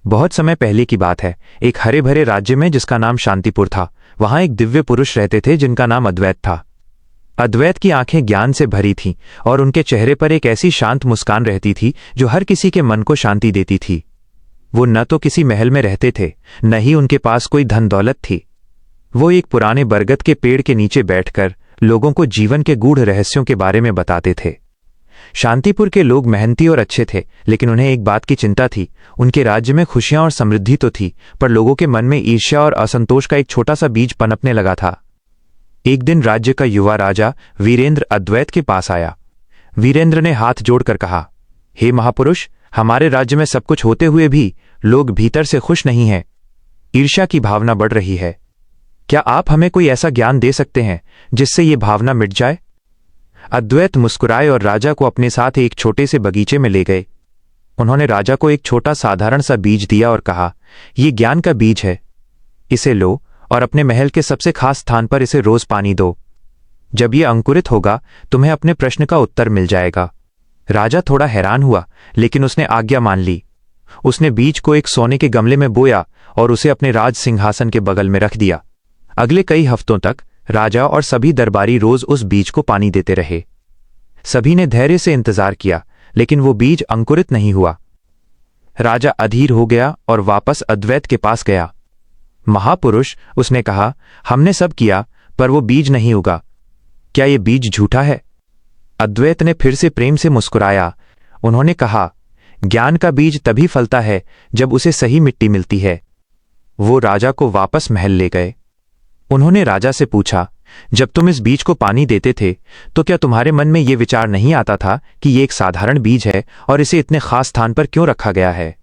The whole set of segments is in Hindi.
बहुत समय पहले की बात है। एक हरे भरे राज्य में जिसका नाम शांतिपुर था, वहां एक दिव्य पुरुष रहते थे जिनका नाम अद्वैत था। अद्वैत की आंखें ज्ञान से भरी थीं और उनके चेहरे पर एक ऐसी शांत मुस्कान रहती थी जो हर किसी के मन को शांति देती थी। वो न तो किसी महल में रहते थे, न ही उनके पास कोई धन दौलत थी। वो एक पुराने बरगद के पेड़ के नीचे बैठकर लोगों को जीवन के गूढ़ रहस्यों के बारे में बताते थे। शांतिपुर के लोग मेहनती और अच्छे थे, लेकिन उन्हें एक बात की चिंता थी। उनके राज्य में खुशियां और समृद्धि तो थी, पर लोगों के मन में ईर्ष्या और असंतोष का एक छोटा सा बीज पनपने लगा था। एक दिन राज्य का युवा राजा वीरेंद्र अद्वैत के पास आया। वीरेंद्र ने हाथ जोड़कर कहा, हे महापुरुष, हमारे राज्य में सब कुछ होते हुए भी लोग भीतर से खुश नहीं हैं। ईर्ष्या की भावना बढ़ रही है। क्या आप हमें कोई ऐसा ज्ञान दे सकते हैं जिससे ये भावना मिट जाए? अद्वैत मुस्कुराए और राजा को अपने साथ एक छोटे से बगीचे में ले गए। उन्होंने राजा को एक छोटा साधारण सा बीज दिया और कहा, यह ज्ञान का बीज है। इसे लो और अपने महल के सबसे खास स्थान पर इसे रोज पानी दो। जब यह अंकुरित होगा, तुम्हें अपने प्रश्न का उत्तर मिल जाएगा। राजा थोड़ा हैरान हुआ, लेकिन उसने आज्ञा मान ली। उसने बीज को एक सोने के गमले में बोया और उसे अपने राज सिंहासन के बगल में रख दिया। अगले कई हफ्तों तक राजा और सभी दरबारी रोज उस बीज को पानी देते रहे। सभी ने धैर्य से इंतजार किया, लेकिन वो बीज अंकुरित नहीं हुआ। राजा अधीर हो गया और वापस अद्वैत के पास गया। महापुरुष, उसने कहा, हमने सब किया पर वो बीज नहीं उगा। क्या ये बीज झूठा है? अद्वैत ने फिर से प्रेम से मुस्कुराया। उन्होंने कहा, ज्ञान का बीज तभी फलता है जब उसे सही मिट्टी मिलती है। वो राजा को वापस महल ले गए। उन्होंने राजा से पूछा, जब तुम इस बीज को पानी देते थे तो क्या तुम्हारे मन में यह विचार नहीं आता था कि यह एक साधारण बीज है और इसे इतने खास स्थान पर क्यों रखा गया है?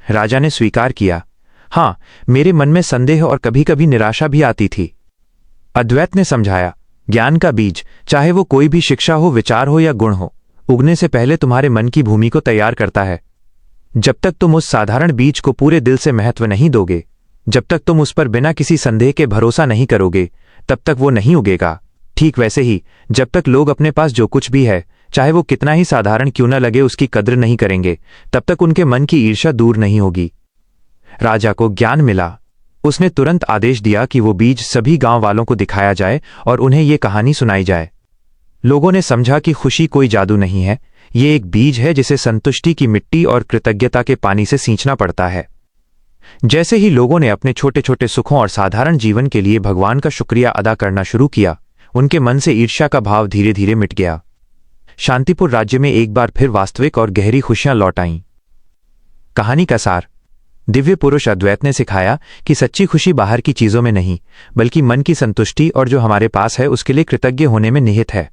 राजा ने स्वीकार किया, हां, मेरे मन में संदेह और कभी कभी निराशा भी आती थी। अद्वैत ने समझाया, ज्ञान का बीज, चाहे वो कोई भी शिक्षा हो, विचार हो या गुण हो, उगने से पहले तुम्हारे मन की भूमि को तैयार करता है। जब तक तुम उस साधारण बीज को पूरे दिल से महत्व नहीं दोगे, जब तक तुम उस पर बिना किसी संदेह के भरोसा नहीं करोगे, तब तक वो नहीं उगेगा। ठीक वैसे ही, जब तक लोग अपने पास जो कुछ भी है, चाहे वो कितना ही साधारण क्यों न लगे, उसकी कद्र नहीं करेंगे, तब तक उनके मन की ईर्ष्या दूर नहीं होगी। राजा को ज्ञान मिला। उसने तुरंत आदेश दिया कि वो बीज सभी गांव वालों को दिखाया जाए और उन्हें ये कहानी सुनाई जाए। लोगों ने समझा कि खुशी कोई जादू नहीं है, ये एक बीज है जिसे संतुष्टि की मिट्टी और कृतज्ञता के पानी से सींचना पड़ता है। जैसे ही लोगों ने अपने छोटे छोटे सुखों और साधारण जीवन के लिए भगवान का शुक्रिया अदा करना शुरू किया, उनके मन से ईर्ष्या का भाव धीरे धीरे मिट गया। शांतिपुर राज्य में एक बार फिर वास्तविक और गहरी खुशियां लौट आईं। कहानी का सार: दिव्य पुरुष अद्वैत ने सिखाया कि सच्ची खुशी बाहर की चीजों में नहीं, बल्कि मन की संतुष्टि और जो हमारे पास है उसके लिए कृतज्ञ होने में निहित है।